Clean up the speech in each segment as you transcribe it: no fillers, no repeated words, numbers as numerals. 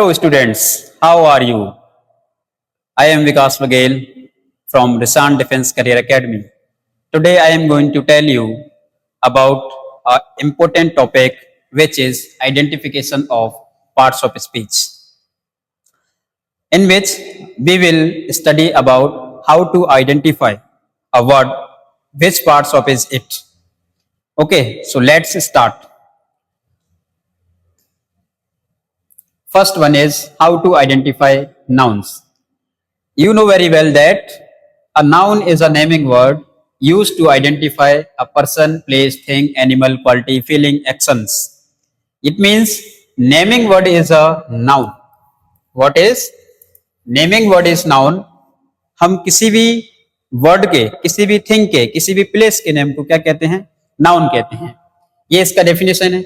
Hello students, how are you? I am Vikas Bagel from Rishan Defense Career Academy. Today I am going to tell you about an important topic which is identification of parts of speech, in which we will study about how to identify a word, which parts of is it. Okay, so let's start. First one is how to identify nouns. You know very well that a noun is a naming word used to identify a person, place, thing, animal, quality, feeling, actions. It means naming word is a noun. What is? Naming word is noun. हम किसी भी word के, किसी भी thing के, किसी भी place के नेम को क्या कहते हैं? नाउन कहते हैं. ये इसका डेफिनेशन है.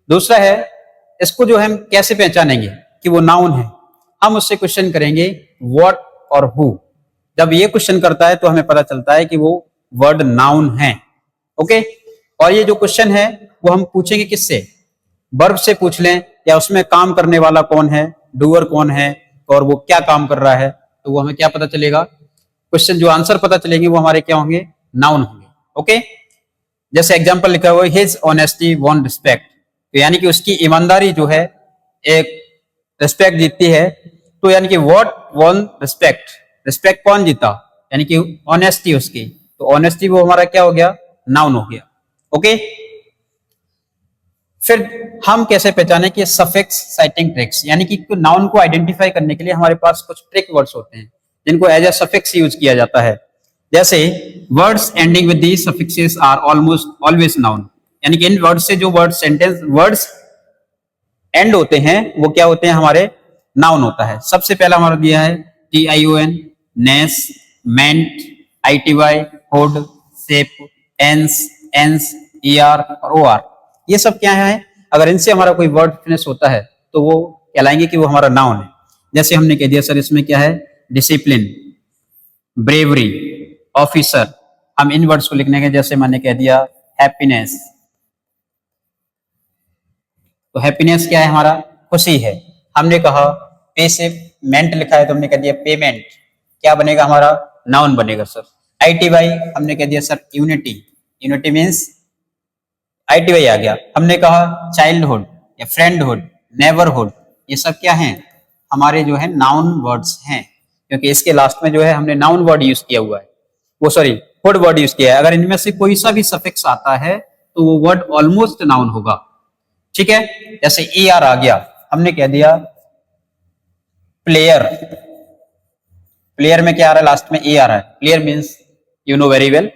दूसरा है, इसको जो हम कैसे पहचानेंगे कि वो नाउन है? हम उससे क्वेश्चन करेंगे व्हाट और हु. जब ये क्वेश्चन करता है तो हमें पता चलता है कि वो वर्ड नाउन है. ओके, और ये जो क्वेश्चन है वो हम पूछेंगे किससे? वर्ब से पूछ लें, या उसमें काम करने वाला कौन है, डूअर कौन है, और वो क्या काम कर रहा है, तो वो हमें क्या पता चलेगा? क्वेश्चन जो आंसर पता चलेंगे वो हमारे क्या होंगे? नाउन होंगे. ओके, जैसे एग्जांपल लिखा हुआ है हिज ऑनेस्टी वॉन रिस्पेक्ट, तो यानी कि उसकी ईमानदारी जो है एक रिस्पेक्ट जीतती है. तो यानी कि व्हाट वॉन रिस्पेक्ट, रिस्पेक्ट कौन जीता? यानी कि ऑनेस्टी उसकी. तो ऑनेस्टी वो हमारा क्या हो गया? नाउन हो गया. ओके, फिर हम कैसे पहचाने कि सफिक्स साइटिंग ट्रिक्स, यानी कि नाउन को आइडेंटिफाई करने के लिए हमारे पास कुछ ट्रिक वर्ड्स होते हैं जिनको एज ए सफिक्स यूज किया जाता है. जैसे words ending with these suffixes are almost always noun, यानी कि इन वर्ड से जो वर्ड सेंटेंस वर्ड्स एंड होते हैं वो क्या होते हैं? हमारे नाउन होता है. सबसे पहला हमारा दिया है TION, नेस, मेंट, ITY, हुड, सेप, एंस, एंस, ER और OR. ये सब क्या है? अगर इनसे हमारा कोई वर्ड फिनिश होता है तो वो कहलाएंगे कि वो हमारा नाउन है. जैसे हमने कह दिया सर इसमें क्या है? Discipline, bravery, officer. हम इन वर्ड्स को लिखने के, जैसे मैंने कह दिया हैप्पीनेस, तो हैप्पीनेस क्या है? हमारा खुशी है. हमने कहा पेमेंट लिखा है तो हमने कह दिया पेमेंट, क्या बनेगा? हमारा नाउन बनेगा सर. ITY हमने कह दिया sir unity, unity means ITY आ गया. हमने कहा चाइल्डहुड या फ्रेंडहुड, नेबरहुड, ये सब क्या हैं? हमारे जो है नाउन वर्ड्स हैं, क्योंकि इसके लास्ट में जो है हमने नाउन वर्ड यूज किया हुआ है, वो सॉरी हुड वर्ड यूज किया है. अगर इनमें से कोई सा भी सफिक्स आता है तो वो वर्ड ऑलमोस्ट नाउन होगा. ठीक है, जैसे ER आ गया, हमने कह दिया प्लेयर, प्लेयर में क्या आ रहा है? लास्ट में A आ रहा है. Player means you know very well.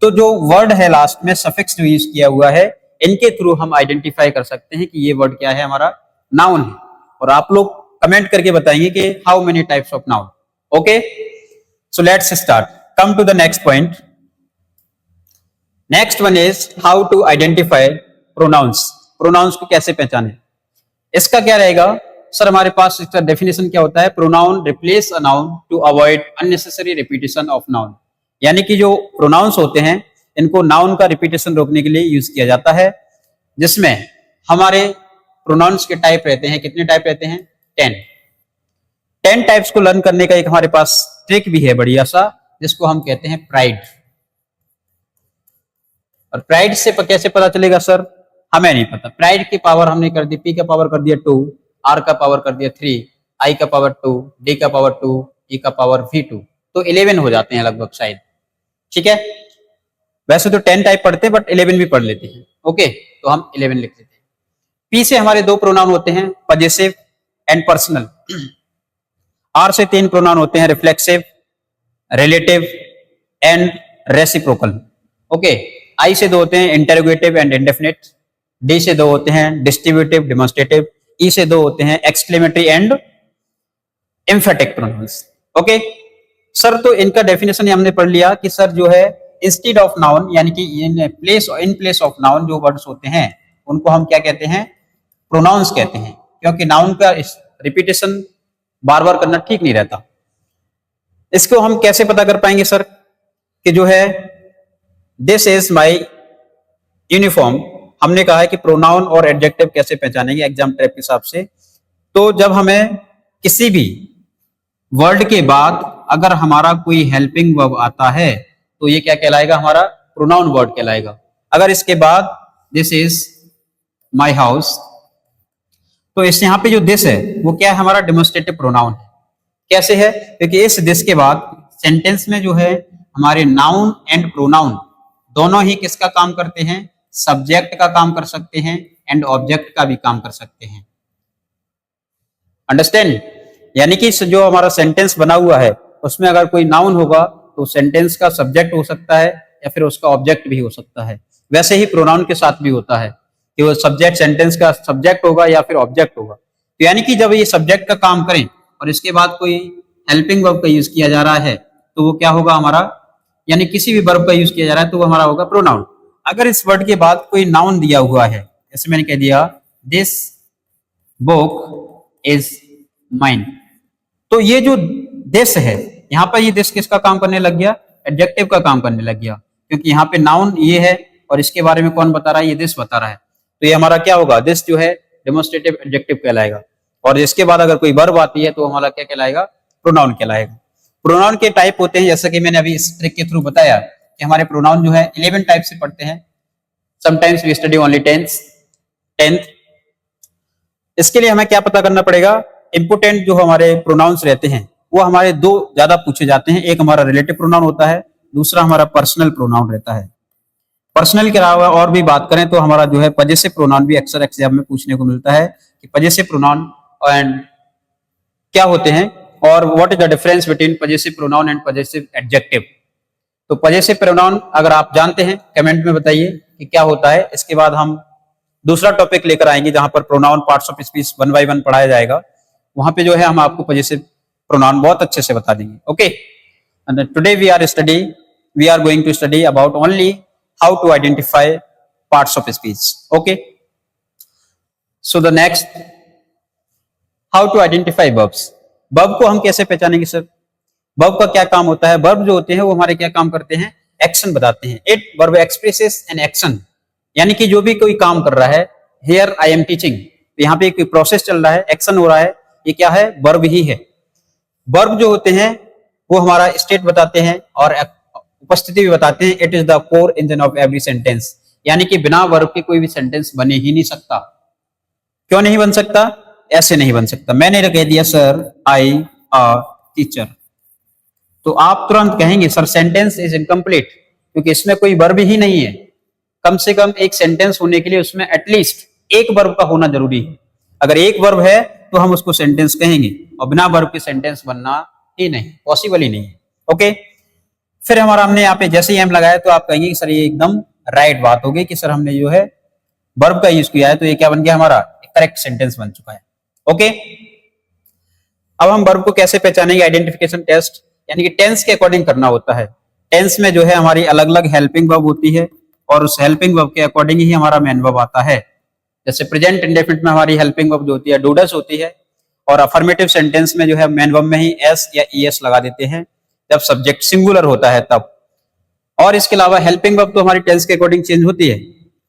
तो जो वर्ड है लास्ट में सफिक्स जो यूज किया हुआ है, इनके थ्रू हम आइडेंटिफाई कर सकते हैं कि ये वर्ड क्या है? हमारा नाउन है. और आप लोग कमेंट करके बताएंगे कि how many types of noun. Okay, so let's start. Come to the next point. Next one is how to identify pronouns. Pronouns को कैसे पहचाने? इसका क्या रहेगा सर? हमारे पास इसका डेफिनेशन क्या होता है? Pronoun replace a noun to avoid unnecessary repetition of noun. यानी कि जो प्रोनाउंस होते हैं इनको नाउन का रिपीटेशन रोकने के लिए यूज किया जाता है, जिसमें हमारे प्रोनाउंस के टाइप रहते हैं. कितने टाइप रहते हैं? 10 टाइप्स को लर्न करने का एक हमारे पास ट्रिक भी है बढ़िया सा, जिसको हम कहते हैं प्राइड. और प्राइड से कैसे पता चलेगा सर? हमें नहीं पता. प्राइड की पावर हमने कर दी, P का पावर कर दिया 2, R का पावर कर दिया 3, I का पावर 2, D का पावर 2, E का पावर V2, तो 11 हो जाते हैं लगभग शायद. ठीक है, वैसे तो 10 टाइप पढ़ते हैं बट 11 भी पढ़ लेते हैं. ओके, तो हम 11 लिख लेते हैं. P से हमारे 2 प्रोनाउन होते हैं, पजेसिव एंड पर्सनल. R से 3 प्रोनाउन होते हैं, reflexive, relative and reciprocal. Okay, I से 2 होते हैं, इंटरोगेटिव एंड इंडेफिनिट. D से 2 होते हैं, डिस्ट्रीब्यूटिव, डेमोन्स्ट्रेटिव. E से 2 होते हैं, exclamatory and emphatic pronouns. Okay sir, तो इनका डेफिनेशन हमने पढ़ लिया कि सर जो है इंस्टेड ऑफ नाउन, यानी कि इन प्लेस ऑफ नाउन जो वर्ड्स होते हैं उनको हम क्या कहते हैं? प्रोनाउंस कहते हैं, क्योंकि नाउन का रिपीटेशन बार बार करना ठीक नहीं रहता. इसको हम कैसे पता कर पाएंगे सर कि जो है दिस इज माई यूनिफॉर्म? हमने कहा है कि प्रोनाउन और एडजेक्टिव कैसे पहचानेंगे एग्जाम टाइप के हिसाब से. तो जब हमें किसी भी वर्ड के बाद अगर हमारा कोई हेल्पिंग वर्ब आता है तो ये क्या कहलाएगा, हमारा प्रोनाउन वर्ड कहलाएगा। अगर इसके बाद दिस इज माई हाउस, तो इस यहाँ पे जो दिस है वो क्या है, हमारा डेमोस्ट्रेटिव प्रोनाउन है। कैसे है, क्योंकि इस दिस के बाद सेंटेंस में जो है हमारे नाउन एंड प्रोनाउन दोनों ही किसका काम करते हैं, सब्जेक्ट का काम कर सकते हैं एंड ऑब्जेक्ट का भी काम कर सकते हैं। अंडरस्टैंड? यानी कि जो हमारा सेंटेंस बना हुआ है उसमें अगर कोई नाउन होगा तो सेंटेंस का सब्जेक्ट हो सकता है या फिर उसका ऑब्जेक्ट भी हो सकता है। वैसे ही प्रोनाउन के साथ भी होता है कि वो सब्जेक्ट सेंटेंस का सब्जेक्ट होगा या फिर ऑब्जेक्ट होगा। तो यानी कि जब ये सब्जेक्ट का काम करें और इसके बाद कोई हेल्पिंग वर्ब का यूज किया जा रहा है तो वो क्या होगा हमारा, यानी किसी भी वर्ब का यूज किया जा रहा है तो वो हमारा होगा प्रोनाउन। अगर इस वर्ड के बाद कोई नाउन दिया हुआ है, जैसे मैंने कह दिया दिस बुक इज माइन, तो ये जो दिस है यहाँ पर ये दिस किसका काम करने लग गया, एडजेक्टिव का काम करने लग गया, क्योंकि यहाँ पे नाउन ये है और इसके बारे में कौन बता रहा है, ये दिस बता रहा है। तो ये हमारा क्या होगा, दिस जो है डेमोस्ट्रेटिव एडजेक्टिव कहलाएगा। और इसके बाद अगर कोई वर्ब आती है तो हमारा क्या कहलाएगा, प्रोनाउन कहलाएगा। प्रोनाउन के टाइप होते हैं, जैसा कि मैंने अभी इस ट्रिक के थ्रू बताया कि हमारे प्रोनाउन जो है 11 टाइप से पढ़ते हैं। Sometimes we study only 10th। इसके लिए हमें क्या पता करना पड़ेगा, इंपोर्टेंट जो हमारे प्रोनाउंस रहते हैं वो हमारे दो ज्यादा पूछे जाते हैं। एक हमारा रिलेटिव प्रोनाउन होता है, दूसरा हमारा पर्सनल प्रोनाउन रहता है। पर्सनल के अलावा और भी बात करें तो हमारा जो है पजेसिव प्रोनाउन भी अक्सर एग्जाम में पूछने को मिलता है कि पजेसिव प्रोनाउन एंड क्या होते हैं और what is the difference between possessive pronoun and possessive adjective. तो पजेसिव प्रोनाउन अगर आप जानते हैं कमेंट में बताइए कि क्या होता है। इसके बाद हम दूसरा टॉपिक लेकर आएंगे जहां पर pronoun parts of speech 1 by 1 पढ़ाया जाएगा। वहां पे जो है हम आपको पजेसिव प्रोनाउन बहुत अच्छे से बता देंगे। Okay, and today we are going to study about only how to identify parts of speech. Okay, so the next, how to identify verbs. verb को हम कैसे पहचानेंगे सर, verb का क्या काम होता है। verb जो होते हैं वो हमारे क्या काम करते हैं, एक्शन बताते हैं। it verb expresses an action, यानी कि जो भी कोई काम कर रहा है, here I am teaching, यहाँ पे कोई प्रोसेस चल रहा है, एक्शन हो रहा है, ये क्या है, verb ही है। verb जो होते हैं वो हमारा स्टेट बताते हैं और उपस्थिति भी बताते हैं। It is the core engine of every sentence, यानी कि बिना वर्ब के कोई भी सेंटेंस बने ही नहीं सकता। क्यों नहीं बन सकता, ऐसे नहीं बन सकता। मैंने कह दिया सर आई अ टीचर, तो आप तुरंत कहेंगे सर सेंटेंस इज इनकम्प्लीट, क्योंकि इसमें कोई वर्ब ही नहीं है। कम से कम एक सेंटेंस होने के लिए उसमें एटलीस्ट एक वर्ब का होना जरूरी है। अगर एक वर्ब है तो हम उसको सेंटेंस कहेंगे, और बिना वर्ब के सेंटेंस बनना ही नहीं, पॉसिबल ही नहीं है। ओके, फिर हमारा हमने यहाँ पे जैसे ही एम लगाया तो आप कहेंगे कि सर ये एकदम राइट बात होगी कि सर हमने जो है वर्ब का यूज किया है, तो ये क्या बन गया, हमारा करेक्ट सेंटेंस बन चुका है। ओके, अब हम वर्ब को कैसे पहचानेंगे, आइडेंटिफिकेशन टेस्ट, यानी कि टेंस के अकॉर्डिंग करना होता है। टेंस में जो है हमारी अलग अलग हेल्पिंग वर्ब होती है और उस हेल्पिंग वर्ब के अकॉर्डिंग ही हमारा मेन वर्ब आता है। जैसे प्रेजेंट इंडेफिनिट में हमारी हेल्पिंग वर्ब जो होती है डूडस होती है, और अफर्मेटिव सेंटेंस में जो है मेन वर्ब में ही एस या ईएस लगा देते हैं जब सब्जेक्ट सिंगुलर होता है तब। और इसके अलावा हेल्पिंग वर्ब तो हमारी टेंस के अकॉर्डिंग चेंज होती है।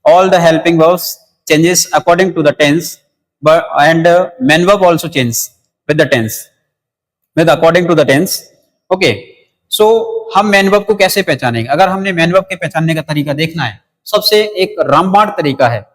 All the helping verbs changes according to the tense and main verb also change with the tense, with according to the tense. Okay, so हम मेन वर्ब को कैसे पहचानेंगे। अगर हमने मेन वर्ब के पहचानने का तरीका देखना है, सबसे एक रामबाण तरीका है।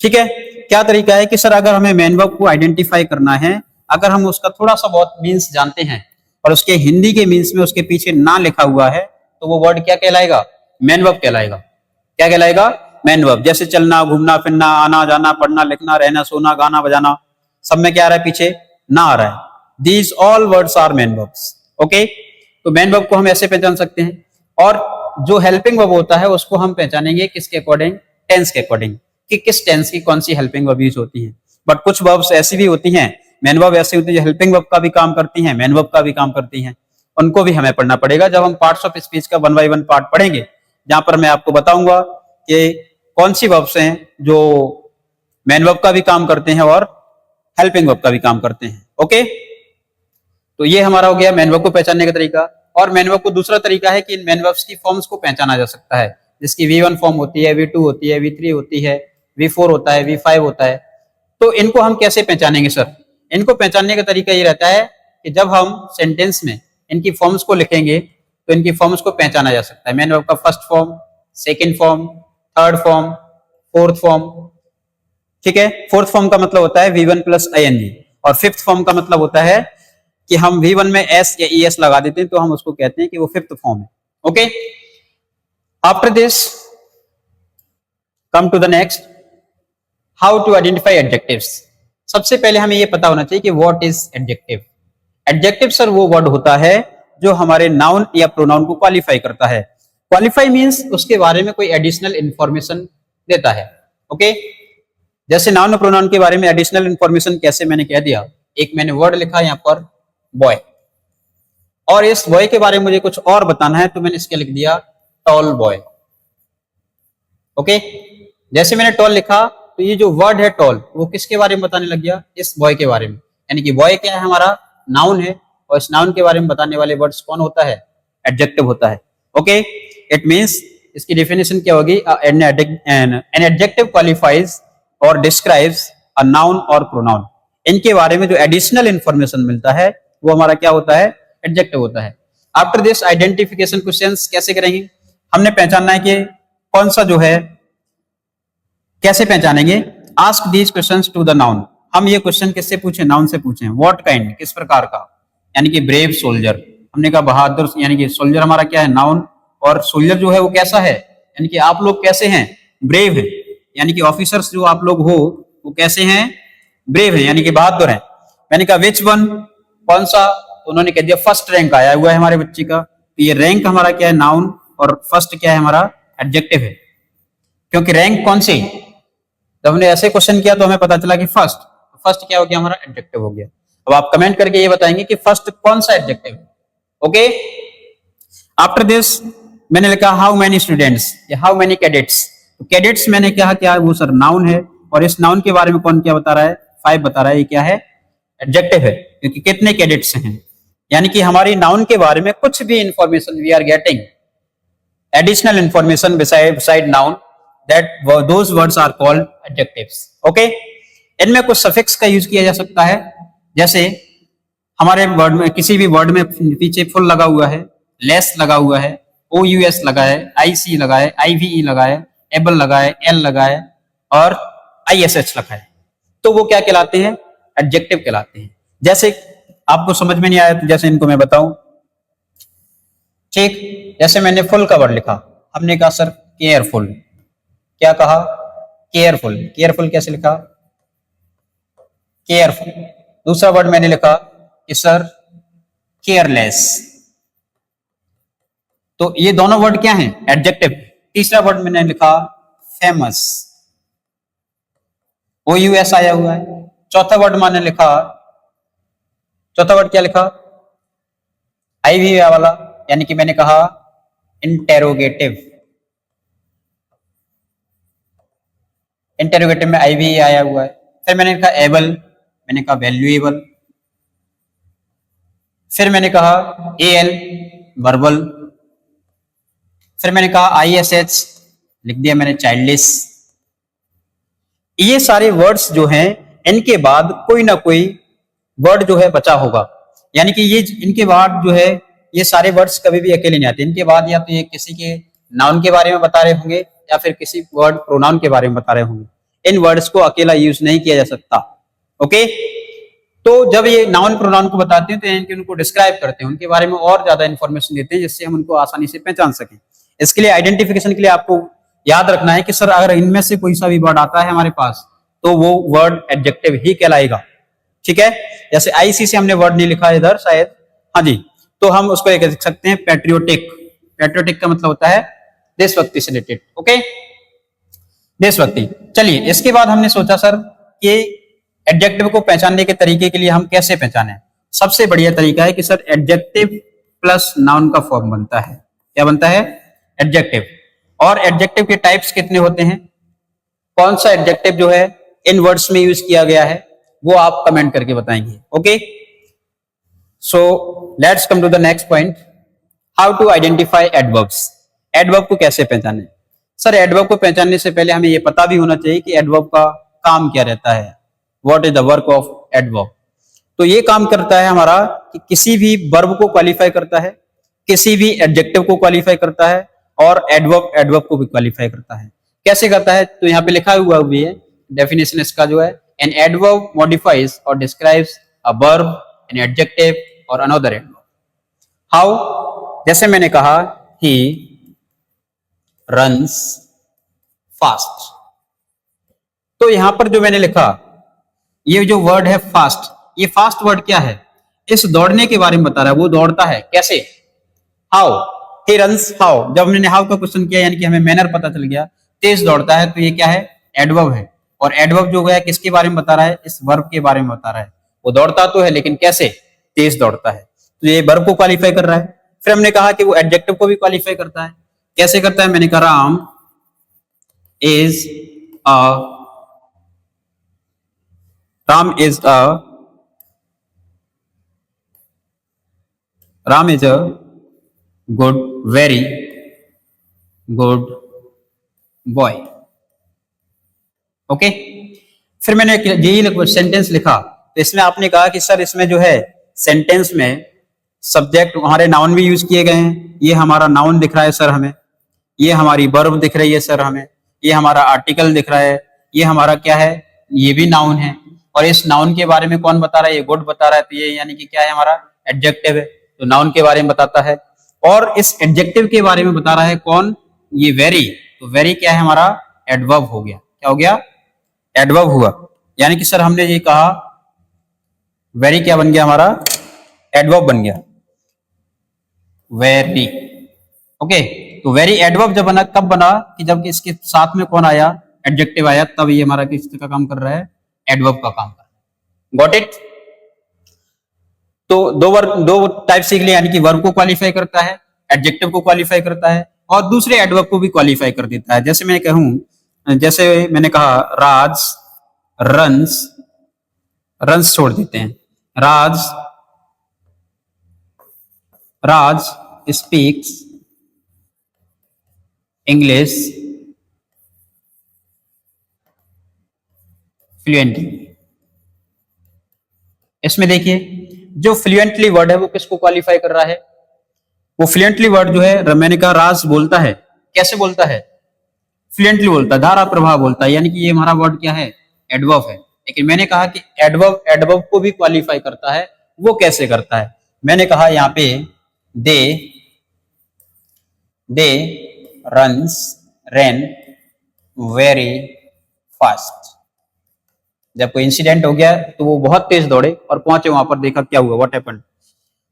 ठीक है, क्या तरीका है कि सर अगर हमें मेन वर्ब को आइडेंटिफाई करना है, अगर हम उसका थोड़ा सा बहुत मीन्स जानते हैं और उसके हिंदी के मीन्स में उसके पीछे ना लिखा हुआ है, तो वो वर्ड क्या कहलाएगा, मेन वर्ब कहलाएगा। क्या कहलाएगा, मेन वर्ब। जैसे चलना, घूमना, फिरना, आना जाना, पढ़ना, लिखना, रहना, सोना, गाना बजाना, सब में क्या आ रहा है, पीछे ना आ रहा है। These all words are main verbs. Okay, तो मेन वर्ब को हम ऐसे पहचान सकते हैं। और जो हेल्पिंग वर्ब होता है उसको हम पहचानेंगे किसके अकॉर्डिंग, टेंस के अकॉर्डिंग, कि किस टेंस की कौन सी हेल्पिंग वर्ब यूज होती है। बट कुछ वर्ब्स ऐसी भी होती हैं, मेन वर्ब ऐसी होती है जो हेल्पिंग वर्ब का भी काम करती हैं, मेन वर्ब का भी काम करती हैं, उनको भी हमें पढ़ना पड़ेगा जब हम पार्ट्स ऑफ स्पीच का 1 बाय 1 पार्ट पढ़ेंगे, जहां पर मैं आपको बताऊंगा कि कौन सी वर्ब्स हैं जो मेन वर्ब का भी काम करते हैं और हेल्पिंग वर्ब का भी काम करते हैं। ओके, तो ये हमारा हो गया मेन वर्ब को पहचानने का तरीका। और मेन वर्ब को दूसरा तरीका है कि इन मेन वर्ब्स की फॉर्म्स को पहचाना जा सकता है, जिसकी V1 फॉर्म होती है, V2 होती है, V3 होती है, V4 होता है, V5 होता है। तो इनको हम कैसे पहचानेंगे सर, इनको पहचानने का तरीका ये रहता है कि जब हम सेंटेंस में इनकी फॉर्म्स को लिखेंगे तो इनकी फॉर्म्स को पहचाना जा सकता है। मैन वर्ब का first form, second form, third form, fourth form. ठीक है, फोर्थ फॉर्म का मतलब होता है V1 प्लस ING, और फिफ्थ फॉर्म का मतलब होता है कि हम V1 में S या ES लगा देते हैं तो हम उसको कहते हैं कि वो फिफ्थ फॉर्म है। Okay, after this come to the next, how to identify adjectives. सबसे पहले हमें ये पता होना चाहिए कि what is adjective. Adjective sir वो वर्ड होता है जो हमारे नाउन या प्रोनाउन को क्वालिफाई करता है। क्वालिफाई मींस उसके बारे में कोई एडिशनल इंफॉर्मेशन देता है। ओके, जैसे नाउन और प्रोनाउन के बारे में एडिशनल इंफॉर्मेशन कैसे, मैंने कह दिया, एक मैंने वर्ड लिखा यहाँ पर बॉय, और इस बॉय के बारे में मुझे कुछ और बताना है तो मैंने इसके लिख दिया टॉल बॉय। ओके, जैसे मैंने टॉल लिखा तो ये जो वर्ड है टॉल वो किसके बारे में बताने लग गया, इस बॉय के बारे में। यानी कि बॉय क्या है, हमारा नाउन है, और इस नाउन के बारे में बताने वाले वर्ड्स कौन होता है, एडजेक्टिव होता है। ओके, इट मींस इसकी डेफिनेशन क्या होगी, एन एडजेक्टिव क्वालिफाइज और डिस्क्राइब्स अ नाउन और प्रोनाउन। इनके बारे में जो एडिशनल इंफॉर्मेशन मिलता है वो हमारा क्या होता है, एडजेक्टिव होता है। आफ्टर दिस आइडेंटिफिकेशन क्वेश्चंस कैसे करेंगे, हमने पहचानना है कि कौन सा जो है, कैसे पहचानेंगे, ask these questions to the noun. हम ये क्वेश्चन किससे पूछें, नाउन से पूछें। व्हाट काइंड, किस प्रकार का, यानी कि ब्रेव सोल्जर, हमने कहा बहादुर, यानी कि सोल्जर हमारा क्या है, नाउन, और सोल्जर जो है वो कैसा है, यानी कि आप लोग कैसे हैं, ब्रेव है, यानी कि ऑफिसर्स जो आप लोग हो वो कैसे हैं, ब्रेव है, यानी कि बहादुर है। मैंने कहा विच वन, कौन सा, तो उन्होंने कह दिया फर्स्ट रैंक आया हुआ है हमारे बच्चे का। तो ये रैंक हमारा क्या है, नाउन, और फर्स्ट क्या है हमारा, एडजेक्टिव है, क्योंकि रैंक कौन सी, जब हमने ऐसे क्वेश्चन किया तो हमें पता चला कि फर्स्ट, फर्स्ट क्या हो गया हमारा, एडजेक्टिव हो गया। अब आप कमेंट करके ये बताएंगे कि फर्स्ट कौन सा एडजेक्टिव है। ओके, आफ्टर दिस मैंने लिखा हाउ मेनी स्टूडेंट्स या हाउ मेनी कैडेट्स। तो कैडेट्स मैंने कहा क्या है, वो सर नाउन है, और इस नाउन के बारे में कौन क्या बता रहा है, 5 बता रहा है, ये क्या है, एडजेक्टिव है, क्योंकि कितने कैडेट्स हैं, यानी कि हमारी नाउन के बारे में कुछ भी information we are getting additional information beside noun, that those words are called adjectives. Okay, इनमें कुछ सफिक्स का यूज किया जा सकता है, जैसे हमारे वर्ड में, किसी भी वर्ड में पीछे फुल लगा हुआ है, लेस लगा हुआ है, OUS लगा है, IC लगा है, IVE लगा है, एबल लगा है, L लगा है, और ISH लगा है, तो वो क्या कहलाते हैं, एडजेक्टिव कहलाते हैं। जैसे आपको समझ में नहीं आया तो जैसे इनको मैं बताऊं, ठीक, जैसे मैंने फुल का वर्ड लिखा, हमने कहा सर केयरफुल, क्या कहा, केयरफुल, केयरफुल कैसे लिखा, केयरफुल। दूसरा वर्ड मैंने लिखा कि सर केयरलेस, तो ये दोनों वर्ड क्या हैं, एडजेक्टिव। तीसरा वर्ड मैंने लिखा फेमस, OUS आया हुआ है। चौथा वर्ड मैंने लिखा, चौथा वर्ड क्या लिखा, IVE वाला, यानी कि मैंने कहा इंटेरोगेटिव, इंटेरोगेटिव में IVE आया हुआ है। फिर मैंने कहा एबल, मैंने कहा वैल्यूएबल, फिर मैंने कहा AL वर्बल, फिर मैंने कहा ISH लिख दिया मैंने चाइल्डिश। ये सारे वर्ड्स जो हैं, इनके बाद कोई ना कोई वर्ड जो है बचा होगा, यानी कि ये इनके बाद जो है, ये सारे वर्ड्स कभी भी अकेले नहीं आते, इनके बाद या तो ये किसी के नाउन के बारे में बता रहे होंगे या फिर किसी वर्ड प्रोनाउन के बारे में बता रहे होंगे। इन वर्ड्स को अकेला यूज नहीं किया जा सकता। ओके, तो जब ये नाउन प्रोनाउन को बताते हैं तो यानी कि उनको डिस्क्राइब करते हैं, उनके बारे में और ज्यादा इंफॉर्मेशन देते हैं, जिससे हम उनको आसानी से पहचान सकें। इसके लिए आइडेंटिफिकेशन के लिए आपको याद रखना है कि सर अगर इनमें से कोई सा भी वर्ड आता है हमारे पास तो वो वर्ड एडजेक्टिव ही कहलाएगा। ठीक है, जैसे IC से हमने वर्ड नहीं लिखा इधर शायद, हाँ जी, तो हम उसको एक लिख सकते हैं पैट्रियोटिक। पैट्रियोटिक का मतलब होता है देशभक्ति से रिलेटेड। ओके, देशभक्ति। चलिए, इसके बाद हमने सोचा सर कि एडजेक्टिव को पहचानने के तरीके के लिए हम कैसे पहचाने। सबसे बढ़िया तरीका है कि सर एडजेक्टिव प्लस नाउन का फॉर्म बनता है। क्या बनता है, एडजेक्टिव। और एडजेक्टिव के टाइप्स कितने होते हैं, कौन सा एडजेक्टिव जो है इन वर्ड्स में यूज किया गया है, वो आप कमेंट करके बताएंगे। Okay, so let's come to the next point, how to identify adverbs. Adverb को कैसे पहचाने। सर एडवर्ब को पहचानने से पहले हमें यह पता भी होना चाहिए कि एडवर्ब का काम क्या रहता है, what is the work of adverb. तो ये काम करता है हमारा कि किसी भी वर्ब को क्वालिफाई करता है, किसी भी एडजेक्टिव को क्वालिफाई करता है और एडवर्ब को भी क्वालिफाई करता है। कैसे करता है? तो यहाँ पे लिखा हुआ भी है डेफिनेशन इसका जो है, एन एडवर्ब मॉडिफाइज और describes a verb, an adjective और अनदर एडवर्ब। हाउ? जैसे मैंने कहा ही रन्स फास्ट, तो यहां पर जो मैंने लिखा ये जो वर्ड है फास्ट, ये फास्ट वर्ड क्या है? इस दौड़ने के बारे में बता रहा है, वो दौड़ता है कैसे? हाउ? He runs how. जब हमने हाउ का क्वेश्चन किया यानी कि हमें मैनर पता चल गया, तेज दौड़ता है, तो ये क्या है? एडवर्ब है। और एडवर्ब जो है किसके बारे में बता रहा है? इस वर्ब के बारे में बता रहा है। वो दौड़ता तो है लेकिन कैसे? तेज दौड़ता है। तो ये वर्ब को क्वालिफाई कर रहा है। फिर हमने कहा कि वो एडजेक्टिव को भी क्वालिफाई करता है। कैसे करता है? मैंने कहा Ram is a Ram is a good, very good boy. Okay, फिर मैंने यही सेंटेंस लिखा, तो इसमें आपने कहा कि सर इसमें जो है सेंटेंस में सब्जेक्ट हमारे नाउन भी यूज किए गए हैं। ये हमारा नाउन दिख रहा है सर हमें, ये हमारी वर्ब दिख रही है सर हमें, ये हमारा आर्टिकल दिख रहा है, ये हमारा क्या है? ये भी नाउन है। और इस नाउन के बारे में कौन बता रहा है? ये गुड बता रहा है, तो ये यानी कि क्या है? हमारा एडजेक्टिव है, तो नाउन के बारे में बताता है। और इस एडजेक्टिव के बारे में बता रहा है कौन? ये वेरी। तो वेरी क्या है? हमारा एडवर्ब हो गया। क्या हो गया? एडवर्ब हुआ। यानी कि सर हमने ये कहा वेरी क्या बन गया? हमारा एडवर्ब बन गया, वेरी। ओके, तो वेरी एडवर्ब जब बना, कब बना? कि जब इसके साथ में कौन आया? एडजेक्टिव आया, तब ये हमारा किस का काम कर रहा है? एडवर्ब का काम कर रहा है। Got it? तो दो टाइप सीख लिया, यानी कि वर्ब को क्वालिफाई करता है, एडजेक्टिव को क्वालिफाई करता है और दूसरे एडवर्ब को भी क्वालिफाई कर देता है। जैसे मैं कहूं, जैसे मैंने कहा राज रन्स, रन्स छोड़ देते हैं, राज स्पीक्स इंग्लिश फ्लुएंटली। इसमें देखिए जो फ्लुएंटली वर्ड है वो किसको क्वालिफाई कर रहा है? वो फ्लुएंटली वर्ड जो है, मैंने कहा राज बोलता है। कैसे बोलता है? फ्लुएंटली बोलता है, धारा प्रवाह बोलता है, यानी कि ये हमारा वर्ड क्या है? एडवर्ब है। लेकिन मैंने कहा कि एडवर्ब को भी क्वालिफाई करता है। वो कैसे करता है? मैंने कहा यहाँ पे दे रन वेरी फास्ट। जब कोई इंसिडेंट हो गया तो वो बहुत तेज दौड़े और पहुंचे वहां पर, देखा क्या हुआ, व्हाट हैपेंड।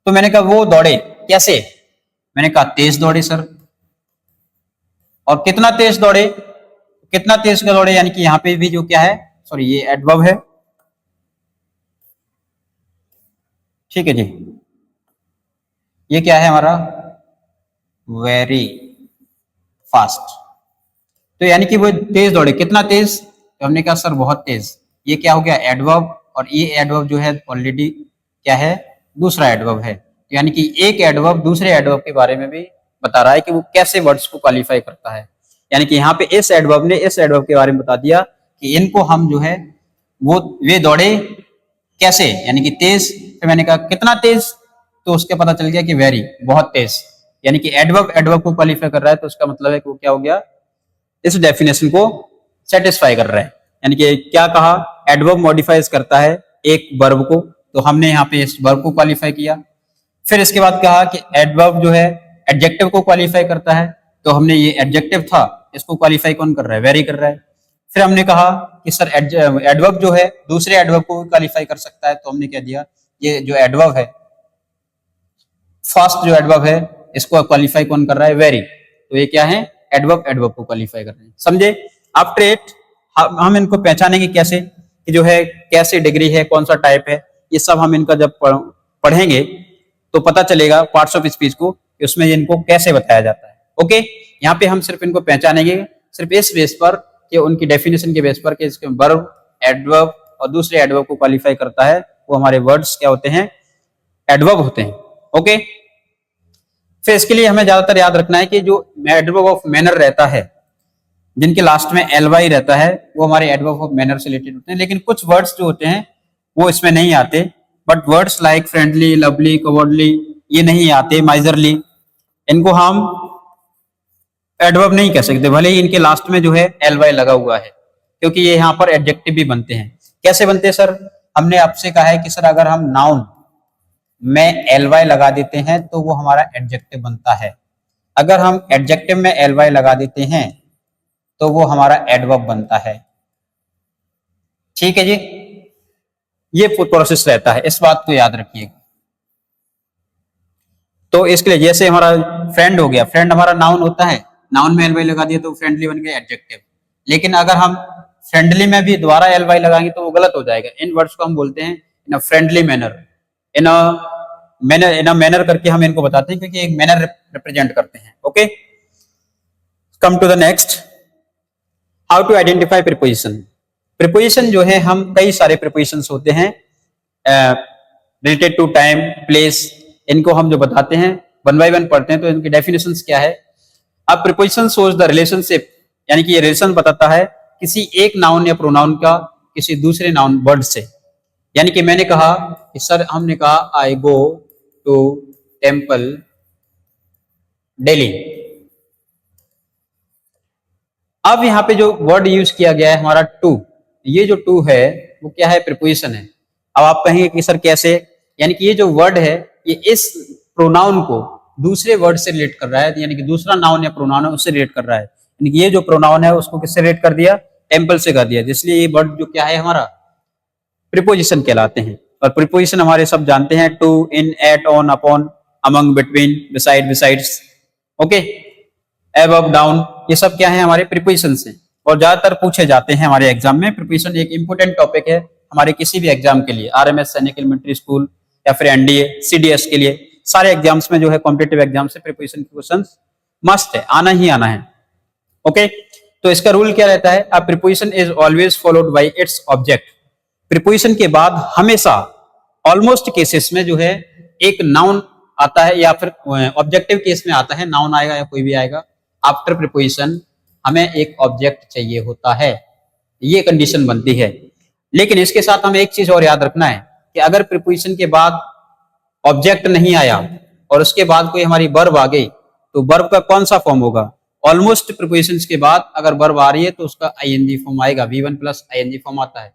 तो मैंने कहा वो दौड़े कैसे? मैंने कहा तेज दौड़े सर। और कितना तेज दौड़े? कितना तेज का दौड़े? यानी कि यहाँ पे भी जो क्या है, सॉरी ये एडवर्ब है, ठीक है जी। ये क्या है हमारा? Very fast. तो यानी कि वो तेज दौड़े। कितना तेज? तो हमने कहा सर बहुत तेज। ये क्या हो गया? एडवर्ब। और ये एडवर्ब जो है ऑलरेडी क्या है? दूसरा एडवर्ब है। तो यानी कि एक एडवर्ब दूसरे एडवर्ब के बारे में भी बता रहा है कि वो कैसे वर्ड्स को क्वालिफाई करता है। यानी कि यहाँ पे इस एडवर्ब ने इस एडवर्ब के बारे में बता दिया कि इनको हम जो है वे दौड़े कैसे, यानी कि तेज। फिर मैंने कहा कितना तेज? तो उसके पता चल गया कि वेरी, बहुत तेज। यानी कि एडवर्ब को क्वालिफाई कर रहा है, तो उसका मतलब है कि वो क्या हो गया? इस डेफिनेशन को सेटिस्फाई कर रहा है। यानी कि क्या कहा? एडवर्ब मॉडिफाइज करता है एक वर्ब को, तो हमने यहाँ पे इस वर्ब को क्वालिफाई किया। फिर इसके बाद कहा कि एडवर्ब जो है एडजेक्टिव को क्वालिफाई करता है, तो हमने ये एडजेक्टिव था, इसको क्वालिफाई कौन कर रहा है? वेरी कर रहा है। फिर हमने कहा कि सर एडवर्ब जो है दूसरे एडवर्ब को भी क्वालिफाई कर सकता है, तो हमने क्या दिया? ये जो एडवर्ब है फर्स्ट जो एडवर्ब है इसको क्वालिफाई कौन कर रहा है? वेरी। तो ये क्या है? एडवर्ब को क्वालिफाई कर रहे हैं। समझे? आफ्टर इट हम इनको पहचानेंगे कैसे, कि जो है कैसे डिग्री है, कौन सा टाइप है, ये सब हम इनका जब पढ़ेंगे तो पता चलेगा पार्ट्स ऑफ स्पीच को, कि उसमें इनको कैसे बताया जाता है। ओके, यहाँ पे हम सिर्फ इनको पहचानेंगे सिर्फ इस बेस पर कि उनकी डेफिनेशन के बेस पर कि इसके वर्ब, एडवर्ब और दूसरे एडवर्ब को क्वालिफाई करता है, वो हमारे वर्ड्स क्या होते हैं? एडवर्ब होते हैं। ओके, फिर इसके लिए हमें ज्यादातर याद रखना है कि जो एडवर्ब ऑफ मैनर रहता है, जिनके लास्ट में ly रहता है, वो हमारे एडवर्ब ऑफ मैनर से रिलेटेड होते हैं। लेकिन कुछ वर्ड्स जो होते हैं वो इसमें नहीं आते, but words like friendly, lovely, cowardly ये नहीं आते, माइजरली, इनको हम एडवर्ब नहीं कह सकते, भले ही इनके लास्ट में जो है ly लगा हुआ है, क्योंकि ये यहाँ पर एडजेक्टिव भी बनते हैं। कैसे बनते हैं सर? हमने आपसे कहा है कि सर अगर हम नाउन में ly लगा देते हैं तो वो हमारा एडजेक्टिव बनता है, अगर हम एडजेक्टिव में ly लगा देते हैं तो वो हमारा एडवर्ब बनता है। ठीक है जी, ये प्रोसेस रहता है, इस बात को याद रखिएगा। तो इसके लिए जैसे हमारा फ्रेंड हो गया, फ्रेंड हमारा नाउन होता है, नाउन में ly लगा दिया तो फ्रेंडली बन गया एडजेक्टिव। लेकिन अगर हम फ्रेंडली में भी दोबारा ly लगाएंगे तो वो गलत हो जाएगा। इन वर्ड्स को हम बोलते हैं in a friendly manner, in a manner करके हम इनको बताते हैं, क्योंकि एक मैनर रिप्रेजेंट करते हैं। Okay, come to the next, how to identify preposition. Preposition जो है, हम कई सारे प्रीपोजिशंस होते हैं रिलेटेड टू टाइम, प्लेस, इनको हम जो बताते हैं वन बाय वन पढ़ते हैं। तो इनकी डेफिनेशंस क्या है? अब प्रीपोजिशन शोज द रिलेशनशिप, यानी कि ये रिलेशन बताता है किसी एक नाउन या प्रोनाउन का किसी दूसरे नाउन वर्ड से। यानी कि मैंने कहा कि सर, हमने कहा आई गो टू टेम्पल डेली। अब यहाँ पे जो वर्ड यूज किया गया है हमारा टू, ये जो टू है वो क्या है? प्रीपोजिशन है। अब आप कहेंगे कि सर कैसे? यानी कि ये जो वर्ड है ये इस प्रोनाउन को दूसरे वर्ड से रिलेट कर रहा है, यानी कि दूसरा नाउन या प्रोनाउन है उससे रिलेट कर रहा है। यानी कि ये जो प्रोनाउन है उसको किससे रिलेट कर दिया? टेम्पल से कर दिया, इसलिए ये वर्ड जो क्या है हमारा प्रीपोजिशन कहलाते हैं। और प्रीपोजिशन हमारे सब जानते हैं, to, in, at, on, upon, among, between, beside, besides, okay, above, down, ये सब क्या है? हमारे प्रीपोजिशन हैं और ज्यादातर पूछे जाते हैं हमारे एग्जाम में। प्रीपोजिशन एक इंपॉर्टेंट टॉपिक है हमारे किसी भी एग्जाम के लिए, आरएमएस, सैनिक एलिमेंट्री स्कूल या फिर एनडीए, सीडीएस के लिए, सारे एग्जाम्स में जो है कॉम्पिटिटिव एग्जाम से प्रीपोजिशन के क्वेश्चंस मस्ट है, आना ही आना है। ओके, तो इसका रूल क्या रहता है? अ preposition is always followed by its object. Preposition के बाद हमेशा ऑलमोस्ट केसेस में जो है एक नाउन आता है, या फिर ऑब्जेक्टिव केस में आता है, नाउन आएगा या कोई भी आएगा, आफ्टर प्रीपोजिशन हमें एक ऑब्जेक्ट चाहिए होता है, ये कंडीशन बनती है। लेकिन इसके साथ हमें एक चीज और याद रखना है कि अगर प्रीपोजिशन के बाद ऑब्जेक्ट नहीं आया और उसके बाद कोई हमारी वर्ब आ गई, तो वर्ब का कौन सा फॉर्म होगा? ऑलमोस्ट प्रीपोजिशंस के बाद अगर वर्ब आ रही है तो उसका आईएनजी फॉर्म आएगा, V1 प्लस आईएनजी फॉर्म आता है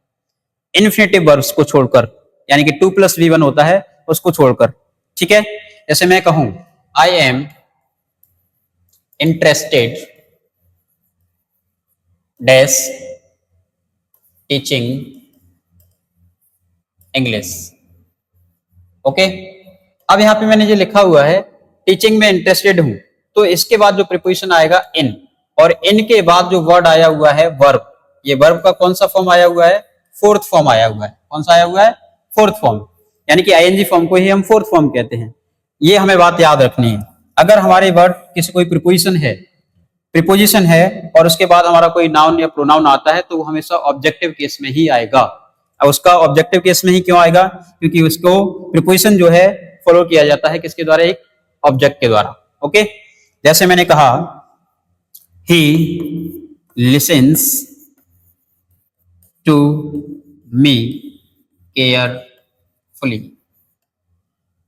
इन्फिनेटिव वर्ब्स को छोड़कर, यानी कि 2 प्लस V1 होता है उसको छोड़कर। ठीक है, जैसे मैं कहूं I am interested dash teaching English. Okay, अब यहां पे मैंने जो लिखा हुआ है टीचिंग में इंटरेस्टेड हूं, तो इसके बाद जो प्रीपोजिशन आएगा इन, और इन के बाद जो वर्ड आया हुआ है वर्ब, ये वर्ब का कौन सा फॉर्म आया हुआ है? फोर्थ फॉर्म आया हुआ है। कौन सा आया हुआ है? फोर्थ फॉर्म, यानी कि आईएनजी फॉर्म को ही हम फोर्थ फॉर्म कहते हैं। ये हमें बात याद रखनी है। अगर हमारे वर्ड किसी कोई प्रीपोजिशन है और उसके बाद हमारा कोई नाउन या प्रोनाउन आता है तो वो हमेशा ऑब्जेक्टिव केस में ही आएगा। अब उसका ऑब्जेक्टिव केस में ही क्यों आएगा? क्योंकि उसको प्रीपोजिशन जो है फॉलो किया जाता है किसके द्वारा? एक ऑब्जेक्ट के द्वारा। ओके, जैसे मैंने कहा he listens to me carefully.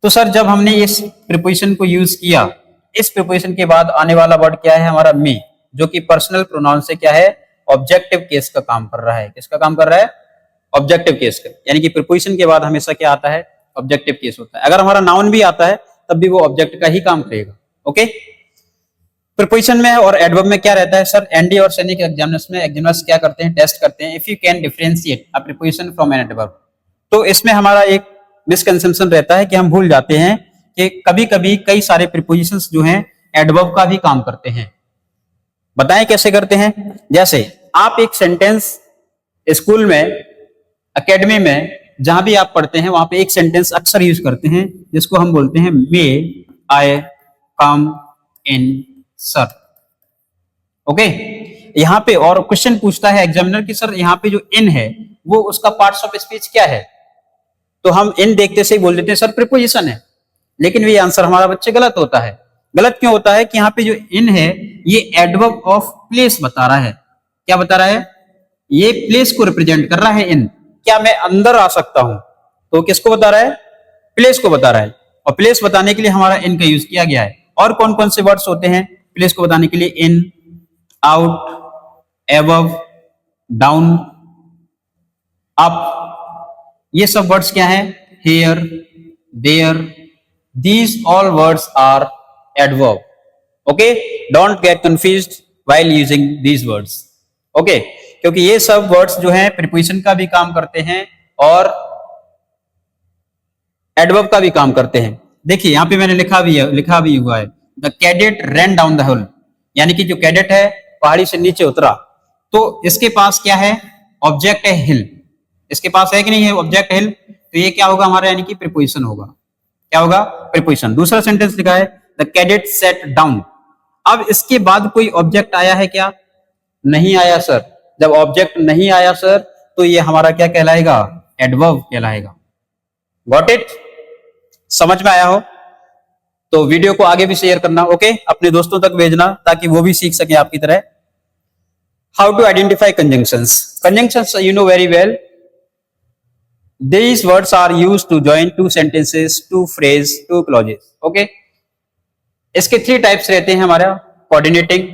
तो सर जब हमने इस प्रीपोजिशन को यूज किया, इस प्रीपोजिशन के बाद आने वाला वर्ड क्या है? हमारा मी, जो कि पर्सनल प्रोनाउन से क्या है? ऑब्जेक्टिव केस का काम कर रहा है। किसका काम कर रहा है? ऑब्जेक्टिव केस का, यानी कि प्रीपोजिशन के बाद हमेशा क्या आता है? ऑब्जेक्टिव केस होता है। अगर हमारा नाउन भी आता है तब भी वो ऑब्जेक्ट का ही काम करेगा। ओके, प्रीपोजिशन में और एडवर्ब में क्या रहता है सर? एनडी और सैनिक एग्जामिनर्स में एग्जामिनर्स क्या करते हैं? टेस्ट करते हैं if you can differentiate a preposition from an adverb. तो इसमें हमारा एक मिसकंसेप्शन रहता है कि हम भूल जाते हैं कि कभी कभी कई सारे प्रीपोजिशंस जो हैं एडवर्ब का भी काम करते हैं। बताएं कैसे करते हैं? जैसे आप एक सेंटेंस स्कूल में, एकेडमी में, जहां भी आप पढ़ते हैं वहां पे एक सेंटेंस अक्सर यूज करते हैं जिसको हम बोलते हैं मे आई कम इन सर। ओके, यहाँ पे और क्वेश्चन पूछता है एग्जामिनर कि सर यहाँ पे जो इन है वो उसका पार्ट्स ऑफ स्पीच क्या है? तो हम इन देखते से ही बोल देते हैं सर प्रीपोजिशन है, लेकिन ये आंसर हमारा बच्चे गलत होता है। गलत क्यों होता है? कि यहाँ पे जो इन है ये एडवर्ब ऑफ प्लेस बता रहा है। क्या बता रहा है? ये प्लेस को रिप्रेजेंट कर रहा है इन। क्या मैं अंदर आ सकता हूं? तो किसको बता रहा है? प्लेस को बता रहा है। और प्लेस बताने के लिए हमारा इन का यूज किया गया है। और कौन कौन से वर्ड्स होते हैं प्लेस को बताने के लिए? In, out, above, down, up, ये सब वर्ड्स क्या है? Here, there, these all words are adverb. Okay, don't get confused while using these words. Okay, क्योंकि ये सब वर्ड्स जो हैं प्रीपोजिशन का भी काम करते हैं और एडवर्ब का भी काम करते हैं। देखिए यहाँ पे मैंने लिखा भी हुआ है, the cadet rain down the हिल, यानी कि जो कैडेट है पहाड़ी से नीचे उतरा। तो इसके पास क्या है? ऑब्जेक्ट है हिल। इसके पास है कि नहीं है ऑब्जेक्ट हिल? तो ये क्या होगा हमारा? यानी कि प्रीपोजिशन होगा। क्या होगा? प्रीपोजिशन। दूसरा सेंटेंस लिखा है द कैडेट सेट डाउन। अब इसके बाद कोई ऑब्जेक्ट आया है क्या? नहीं आया सर। जब ऑब्जेक्ट नहीं आया सर तो ये हमारा क्या कहलाएगा? एडवर्ब कहलाएगा। Got it? समझ में आया हो तो वीडियो को आगे भी शेयर करना, ओके, अपने दोस्तों तक भेजना ताकि वो भी सीख सके आपकी तरह। How to identify conjunctions. Conjunctions you know very well. These words are used to join two sentences, two phrase, two clauses. Okay? इसके 3 टाइप्स रहते हैं हमारा, कोऑर्डिनेटिंग,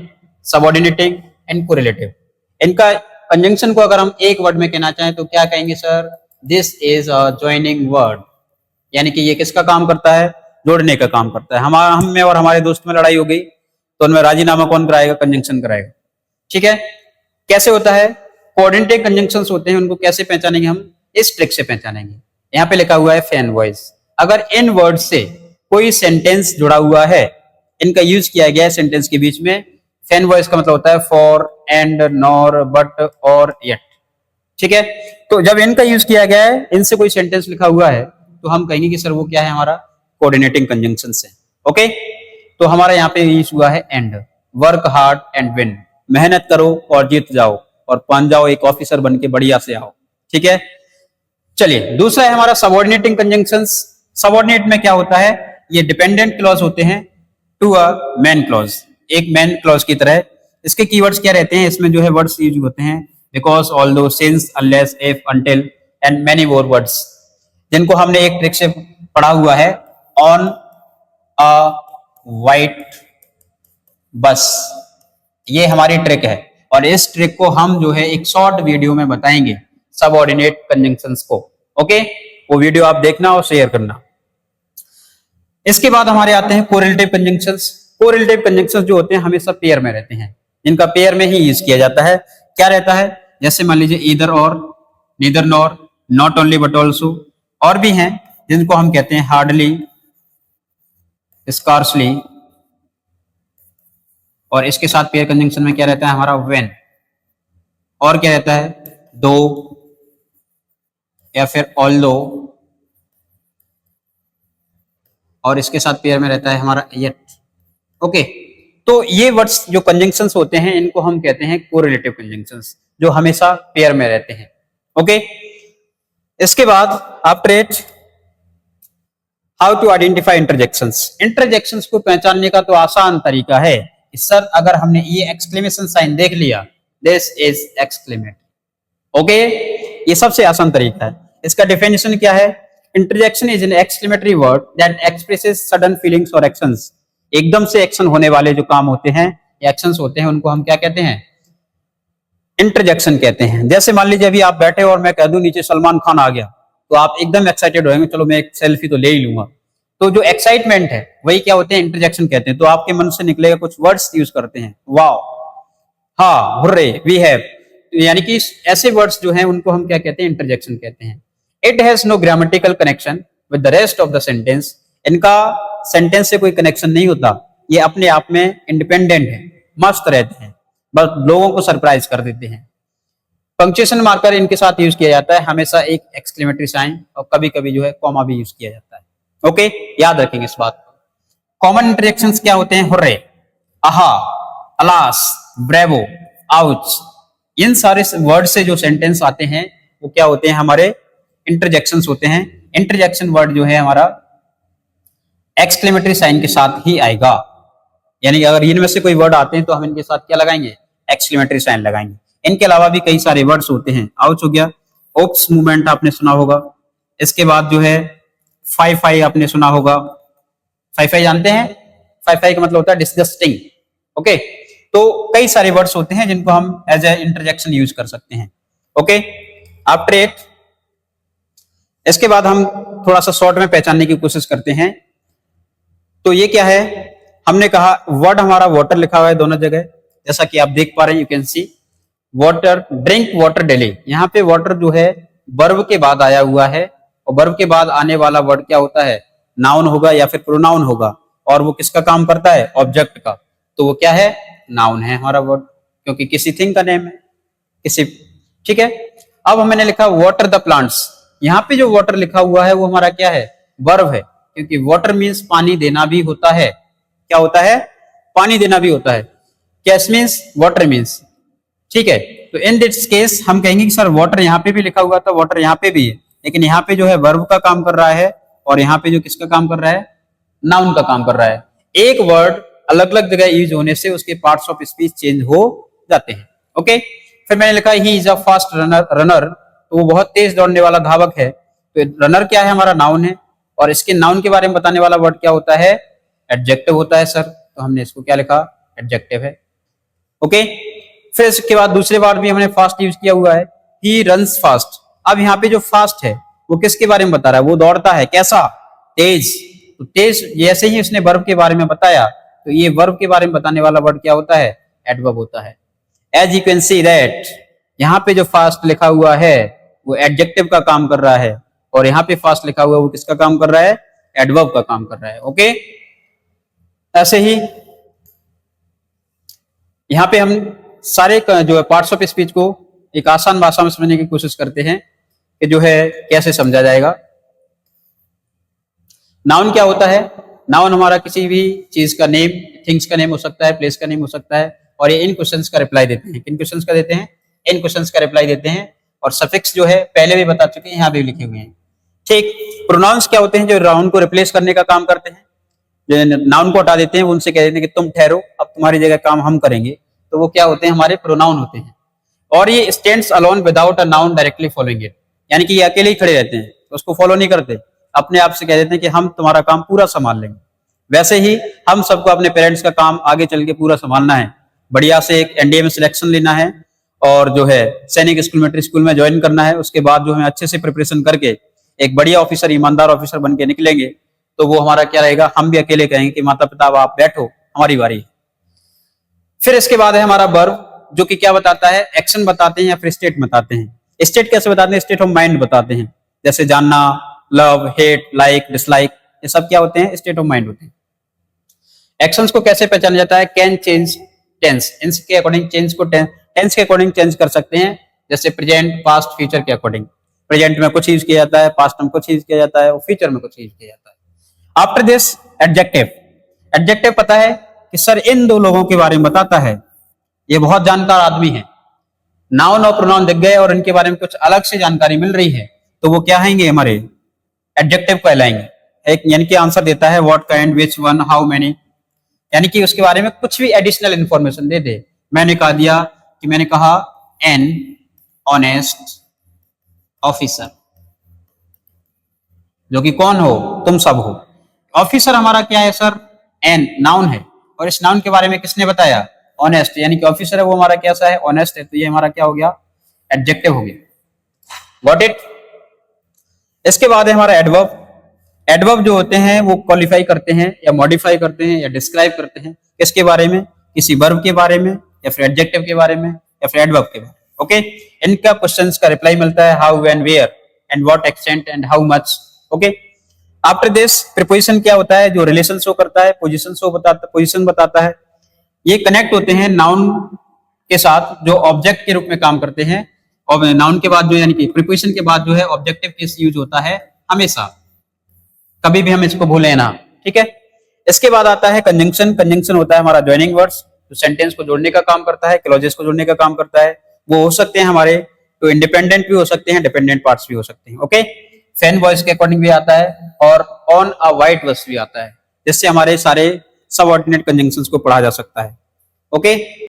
सबऑर्डिनेटिंग एंड कोरिलेटिव। इनका कंजंक्शन को अगर हम एक वर्ड में कहना चाहें तो क्या कहेंगे sir? This is a joining word, यानी कि ये किसका काम करता है? जोड़ने का काम करता है। हम में और हमारे दोस्त में लड़ाई हो गई तो उनमें राजीनामा कौन कराएगा? कंजंक्शन कराएगा। ठीक है? कैसे होता है? कोऑर्डिनेटिंग कंजंक्शंस होते हैं, उनको कैसे पहचानेंगे हम? इस ट्रिक से पहचानेंगे। यहाँ पे लिखा हुआ है फैन वॉइस। अगर इन वर्ड से कोई सेंटेंस जुड़ा हुआ है, इनका यूज किया गया है सेंटेंस के बीच में, फैन वॉइस का मतलब होता है फॉर, एंड, नॉर, बट और येट। ठीक है? तो जब इनका यूज किया गया है, इनसे कोई सेंटेंस लिखा हुआ है तो हम कहेंगे कि सर वो क्या है? हमारा कोऑर्डिनेटिंग कंजंक्शन है। ओके, तो हमारा यहाँ पे यूज हुआ है and. Work hard and win, मेहनत करो और जीत जाओ और बन जाओ एक ऑफिसर बन के बढ़िया से आओ। ठीक है? चलिए, दूसरा है हमारा सबऑर्डिनेटिंग कंजंक्शंस। सबऑर्डिनेट में क्या होता है? ये डिपेंडेंट क्लॉज होते हैं टू अ मेन क्लॉज, एक मेन क्लॉज की तरह। इसके कीवर्ड्स क्या रहते हैं? इसमें जो है वर्ड्स यूज होते हैं because, although, since, unless, if, until and many more words, जिनको हमने एक ट्रिक से पढ़ा हुआ है, ऑन अ व्हाइट बस। ये हमारी ट्रिक है और इस ट्रिक को हम जो है एक शॉर्ट वीडियो में बताएंगे, सबऑर्डिनेट कंजंक्शंस को। ओके, वो वीडियो आप देखना और शेयर करना। इसके बाद हमारे आते हैं कोरिलेटिव कंजंक्शंस। कोरिलेटिव कंजंक्शंस जो होते हैं हमेशा पेयर में रहते हैं, जिनका पेयर में ही यूज किया जाता है। क्या रहता है? जैसे मान लीजिए ईदर और, neither nor, not only but also, और भी हैं जिनको हम कहते हैं हार्डली, स्कार्सली, और इसके साथ पेयर कंजंक्शन में क्या रहता है हमारा? व्हेन, और क्या रहता है? दो या फिर ऑल्दो, और इसके साथ पेयर में रहता है हमारा येट। ओके, तो ये वर्ड्स जो कंजंक्शंस होते हैं इनको हम कहते हैं कोरिलेटिव कंजंक्शंस, जो हमेशा पेयर में रहते हैं। ओके, इसके बाद after it how to identify interjections. Interjections को पहचानने का तो आसान तरीका है सर, अगर हमने ये एक्सक्लेमेशन साइन देख लिया, दिस इज एक्सक्लेमेटरी। ओके, ये सबसे आसान तरीका है। इसका डेफिनेशन क्या है? Interjection is an exclamatory word that expresses sudden feelings और एक्शंस। एकदम से एक्शन होने वाले जो काम होते हैं, एक्शंस होते हैं, उनको हम क्या कहते हैं? इंटरजेक्शन कहते हैं। जैसे मान लीजिए अभी आप बैठे और मैं कह दूं नीचे सलमान खान आ गया, तो आप एकदम एक्साइटेड होंगे, चलो मैं एक सेल्फी तो ले ही लूंगा। तो जो एक्साइटमेंट है वही क्या होते हैं? इंटरजेक्शन कहते हैं। तो आपके मन से निकलेगा कुछ वर्ड्स यूज करते हैं, वाओ, हाँ, हुर्रे, वी हैव, यानी कि ऐसे वर्ड्स जो हैं उनको हम क्या कहते हैं? इंटरजेक्शन कहते हैं। It has no grammatical connection with the rest of the sentence. इनका सेंटेंस से कोई कनेक्शन नहीं होता, ये अपने आप में इंडिपेंडेंट है, मस्त रहते हैं, बस लोगों को सरप्राइज कर देते हैं। पंक्चुएशन मार्कर इनके साथ यूज किया जाता है, हमेशा एक एक्सक्लेमेटरी साइन, और कभी कभी जो है कॉमा भी यूज किया जाता है। ओके, याद रखेंगे इस बात को। कॉमन इंटरजेक्शंस क्या होते हैं? हुर्रे, आहा, अलास, ब्रेवो, आउच, इन सारे वर्ड से जो सेंटेंस आते हैं वो क्या होते हैं? हमारे इंटरजेक्शंस होते हैं। इंटरजेक्शन वर्ड जो है हमारा एक्सक्लेमेटरी साइन के साथ ही आएगा, यानी अगर इनमें से कोई वर्ड आते हैं तो हम इनके साथ क्या लगाएंगे? एक्सक्लेमेटरी साइन लगाएंगे। इनके अलावा भी कई सारे वर्ड्स होते हैं। आउच हो गया, ओप्स मूवमेंट आपने सुना होगा, इसके बाद जो है फाई फाई आपने सुना होगा, फाई फाई जानते हैं? फाई फाई का मतलब होता है डिस्गस्टिंग। ओके, तो कई सारे वर्ड्स होते हैं जिनको हम एज ए इंटरजेक्शन यूज कर सकते हैं। ओके, आफ्टर इट, इसके बाद हम थोड़ा सा शॉर्ट में पहचानने की कोशिश करते हैं। तो ये क्या है, हमने कहा वर्ड हमारा वाटर लिखा हुआ है दोनों जगह, जैसा कि आप देख पा रहे हैं, you can C water, drink water daily. यहाँ पे वाटर जो है वर्ब के बाद आया हुआ है, और वर्ब के बाद आने वाला वर्ड क्या होता है, नाउन होगा या फिर प्रोनाउन होगा, और वो किसका काम करता है, ऑब्जेक्ट का। तो वो क्या है, नाउन है हमारा वर्ड, क्योंकि किसी थिंग का नेम है, किसी, ठीक है। अब हमने लिखा वाटर द प्लांट्स, यहाँ पे जो वाटर लिखा हुआ है वो हमारा क्या है, वर्ब है, क्योंकि वाटर मीन्स पानी देना भी होता है। क्या होता है, पानी देना भी होता है। कैस मीन्स वाटर मीन्स, ठीक है। तो इन दिस केस हम कहेंगे कि सर वाटर यहाँ पे भी लिखा हुआ था, वाटर यहाँ पे भी है, लेकिन यहाँ पे जो है वर्ब का काम कर रहा है, और यहाँ पे जो किसका काम कर रहा है, नाउन का काम कर रहा है। एक वर्ड अलग अलग जगह यूज होने से उसके पार्ट्स ऑफ स्पीच चेंज हो जाते हैं। ओके, फिर मैंने लिखा he is a fast runner, तो वो बहुत तेज दौड़ने वाला धावक है। तो रनर क्या है, हमारा नाउन है, और इसके नाउन के बारे में बताने वाला वर्ड क्या होता है, एडजेक्टिव होता है सर। तो हमने इसको क्या लिखा, एडजेक्टिव है। ओके, फिर इसके बाद दूसरे बार भी हमने फास्ट यूज किया हुआ है, ही रन्स फास्ट। अब यहाँ पे जो फास्ट है वो किसके बारे में बता रहा है, वो दौड़ता है, कैसा, तेज। तो तेज जैसे ही उसने वर्ब के बारे में बताया, तो ये वर्ब के बारे में बताने वाला वर्ड क्या होता है, एडवर्ब होता है। As you can see that, यहाँ पे जो फास्ट लिखा हुआ है वो एडजेक्टिव का काम कर रहा है, और यहाँ पे फास्ट लिखा हुआ है वो किसका काम कर रहा है, एडवर्ब का काम कर रहा है। ओके, ऐसे ही यहाँ पे हम सारे जो है पार्ट्स ऑफ स्पीच को एक आसान भाषा में समझने की कोशिश करते हैं कि जो है कैसे समझा जाएगा। नाउन क्या होता है, नाउन हमारा किसी भी चीज का नेम, थिंग्स का नेम हो सकता है, प्लेस का नेम हो सकता है, और ये इन क्वेश्चंस का रिप्लाई देते हैं। किन क्वेश्चंस का देते हैं, इन क्वेश्चंस का रिप्लाई देते हैं। और सफिक्स जो है पहले भी बता चुके हैं, यहाँ भी लिखे हुए हैं। ठीक, प्रोनाउंस क्या होते हैं, जो नाउन को रिप्लेस करने का काम करते हैं, जो नाउन को हटा देते हैं, उनसे कह देते हैं कि तुम ठहरो, अब तुम्हारी जगह काम हम करेंगे। तो वो क्या होते हैं, हमारे प्रोनाउन होते हैं। और ये stands alone without a noun directly following it, यानी कि ये अकेले ही खड़े रहते हैं, तो उसको फॉलो नहीं करते, अपने आप से कह देते हैं कि हम तुम्हारा काम पूरा संभाल लेंगे। वैसे ही हम सबको अपने पेरेंट्स का काम आगे चल के पूरा संभालना है, बढ़िया से एक एनडीए में सिलेक्शन लेना है, और जो है सैनिक स्कूल, मिलिट्री स्कूल में ज्वाइन करना है। उसके बाद जो हमें अच्छे से प्रिपरेशन करके एक बढ़िया ऑफिसर, ईमानदार ऑफिसर बन के निकलेंगे, तो वो हमारा क्या रहेगा, हम भी अकेले कहेंगे कि माता पिता आप बैठो, हमारी बारी है। फिर इसके बाद है हमारा वर्ब, जो कि क्या बताता है, एक्शन बताते हैं या फिर स्टेट बताते हैं। स्टेट कैसे बताते हैं, स्टेट ऑफ माइंड बताते हैं, जैसे जानना, लव, हेट, लाइक, डिसलाइक, ये सब क्या होते हैं, स्टेट ऑफ माइंड होते हैं। एक्शंस को कैसे पहचाना जाता है, कैन चेंज टेंस, इनके अकॉर्डिंग चेंज को टेंस के अकॉर्डिंग चेंज कर सकते हैं, जैसे प्रेजेंट, पास्ट, फ्यूचर के अकॉर्डिंग। प्रेजेंट में कुछ यूज किया जाता है, पास्ट में कुछ यूज किया जाता है, और फ्यूचर में कुछ यूज किया जाता है। आफ्टर दिस एडजेक्टिव, एडजेक्टिव पता है कि सर इन दो लोगों के बारे में बताता है, ये बहुत जानकार आदमी है। नाउन और प्रोनाउन दिख गए और इनके बारे में कुछ अलग से जानकारी मिल रही है, तो वो क्या आएंगे, हमारे एडजेक्टिव कहलाएंगे। एक यानी कि आंसर देता है what kind, which one, how many, यानी कि उसके बारे में कुछ भी एडिशनल इंफॉर्मेशन दे दे। मैंने कहा दिया कि मैंने कहा एन ऑनेस्ट ऑफिसर, जो कि कौन हो, तुम सब हो। ऑफिसर हमारा क्या है सर, एन नाउन है, और इस नाउन के बारे में किसने बताया, ऑनेस्ट, यानी कि ऑफिसर है वो हमारा कैसा है, ऑनेस्ट है, तो ये हमारा क्या हो गया, एडजेक्टिव हो गया। Got it. इसके बाद है हमारा एडवर्ब। एडवर्ब जो होते हैं वो क्वालिफाई करते हैं या मॉडिफाई करते हैं या डिस्क्राइब करते हैं, किसके बारे में, किसी वर्ब के बारे में, या फिर एडजेक्टिव के बारे में, या फिर एडवर्ब के बारे में। ओके, इनका क्वेश्चंस का रिप्लाई मिलता है how, when, where, and what extent, and how much. Okay, after this preposition क्या होता है, जो रिलेशन शो करता है, पोजीशन बताता है। ये कनेक्ट होते हैं नाउन के साथ, जो ऑब्जेक्ट के रूप में काम करते हैं, और नाउन के बाद जो, यानी कि प्रीपोजिशन के बाद जो है ऑब्जेक्टिव केस यूज होता है हमेशा, कभी भी हम इसको भूलें ना, ठीक है। इसके बाद आता है कंजंक्शन। कंजंक्शन होता है हमारा ज्वाइनिंग वर्ड्स, जो सेंटेंस को जोड़ने का काम करता है, क्लॉजेस को जोड़ने का काम करता है। वो हो सकते हैं हमारे, तो इंडिपेंडेंट भी हो सकते हैं, डिपेंडेंट पार्ट्स भी हो सकते हैं। ओके, फैन वॉइस के अकॉर्डिंग भी आता है, और ऑन अ वाइट बस भी आता है, जिससे हमारे सारे सबऑर्डिनेट कंजंक्शंस को पढ़ा जा सकता है। ओके।